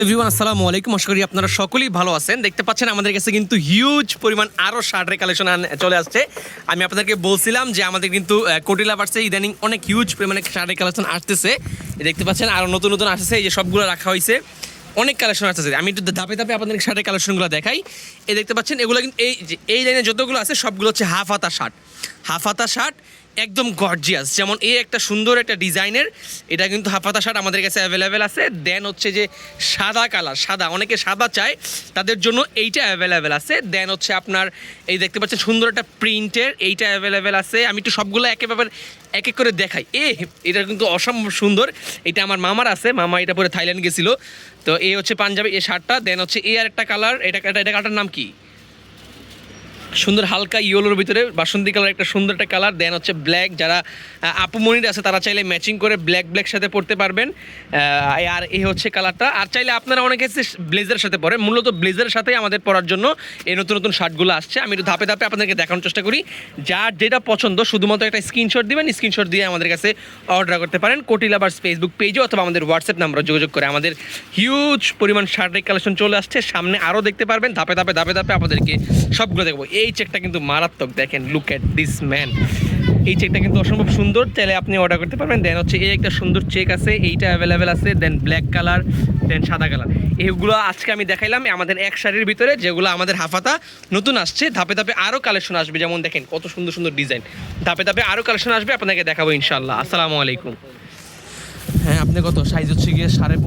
Everyone আসসালামু আলাইকুম, আশা করি আপনারা সকলেই ভালো আছেন। দেখতে পাচ্ছেন আমাদের কাছে কিন্তু হিউজ পরিমাণ আরও শার্টের কালেকশন চলে আসছে। আমি আপনাদেরকে বলছিলাম যে আমাদের কিন্তু কোটি লাভার্সে ইদানিং অনেক হিউজ পরিমাণে শার্টের কালেকশন আসতেছে। দেখতে পাচ্ছেন আরও নতুন নতুন আসতেছে, এই যে সবগুলো রাখা হয়েছে, অনেক কালেকশন আসতেছে। আমি একটু ধাপে ধাপে আপনাদের শার্টের কালেকশনগুলো দেখাই। এই দেখতে পাচ্ছেন এগুলো কিন্তু এই লাইনে যতগুলো আছে সবগুলো হচ্ছে হাফ হাতা শার্ট একদম গর্জিয়াস। যেমন এই একটা সুন্দর একটা ডিজাইনের, এটা কিন্তু হাফ হাতা শার্ট আমাদের কাছে অ্যাভেলেবেল আছে। দেন হচ্ছে যে সাদা কালার, অনেকে সাদা চায়, তাদের জন্য এইটা অ্যাভেলেবেল আছে। দেন হচ্ছে আপনার এই দেখতে পাচ্ছেন সুন্দর একটা প্রিন্টের, এইটা অ্যাভেলেবেল আছে। আমি একটু সবগুলো এক এক করে দেখাই। এটা কিন্তু অসম্ভব সুন্দর। এটা আমার মামার আছে, মামা এটা পরে থাইল্যান্ড গেছিলো। তো এই হচ্ছে পাঞ্জাবি এই শার্টটা। দেন হচ্ছে এই আর একটা কালার, এটা কালারটার নাম কি, সুন্দর হালকা ইয়েলোর ভিতরে বাসন্তী কালার, একটা সুন্দর একটা কালার। দেন হচ্ছে ব্ল্যাক, যারা আপুমনির আছে তারা চাইলে ম্যাচিং করে ব্ল্যাক সাথে পরতে পারবেন। আর এই হচ্ছে কালারটা। আর চাইলে আপনারা অনেকে ব্লেজারের সাথে পরে, মূলত ব্লেজারের সাথেই আমাদের পরার জন্য এই নতুন নতুন শার্টগুলো আসছে। আমি একটু ধাপে ধাপে আপনাদেরকে দেখানোর চেষ্টা করি। যার যেটা পছন্দ শুধুমাত্র একটা স্ক্রিনশট দিবেন, স্ক্রিনশট দিয়ে আমাদের কাছে অর্ডার করতে পারেন কোটি লাভার্স ফেসবুক পেজে অথবা আমাদের হোয়াটসঅ্যাপ নাম্বারে যোগাযোগ করে। আমাদের হিউজ পরিমাণ শার্টের কালেকশন চলে আসছে, সামনে আরও দেখতে পারবেন। ধাপে ধাপে আপনাদেরকে সবগুলো দেখবো। এই চেকটা কিন্তু মারাত্মক, দেখেন, লুক অ্যাট দিস ম্যান। এই চেকটা কিন্তু অসম্ভব সুন্দর, চাইলে আপনি অর্ডার করতে পারবেন। দেন হচ্ছে এই একটা সুন্দর চেক আছে, এইটা অ্যাভেলেবেল আছে। দেন ব্ল্যাক কালার, দেন সাদা কালার। এইগুলো আজকে আমি দেখাইলাম আমাদের এক শাড়ির ভিতরে, যেগুলো আমাদের হাফাতা নতুন আসছে। ধাপে ধাপে আরও কালেকশন আসবে, যেমন দেখেন কত সুন্দর সুন্দর ডিজাইন। ধাপে ধাপে আরও কালেকশন আসবে, আপনাকে দেখাবো ইনশাল্লাহ। আসসালামু আলাইকুম। হ্যাঁ, আপনি কত সাইজ হচ্ছে গিয়ে 15.5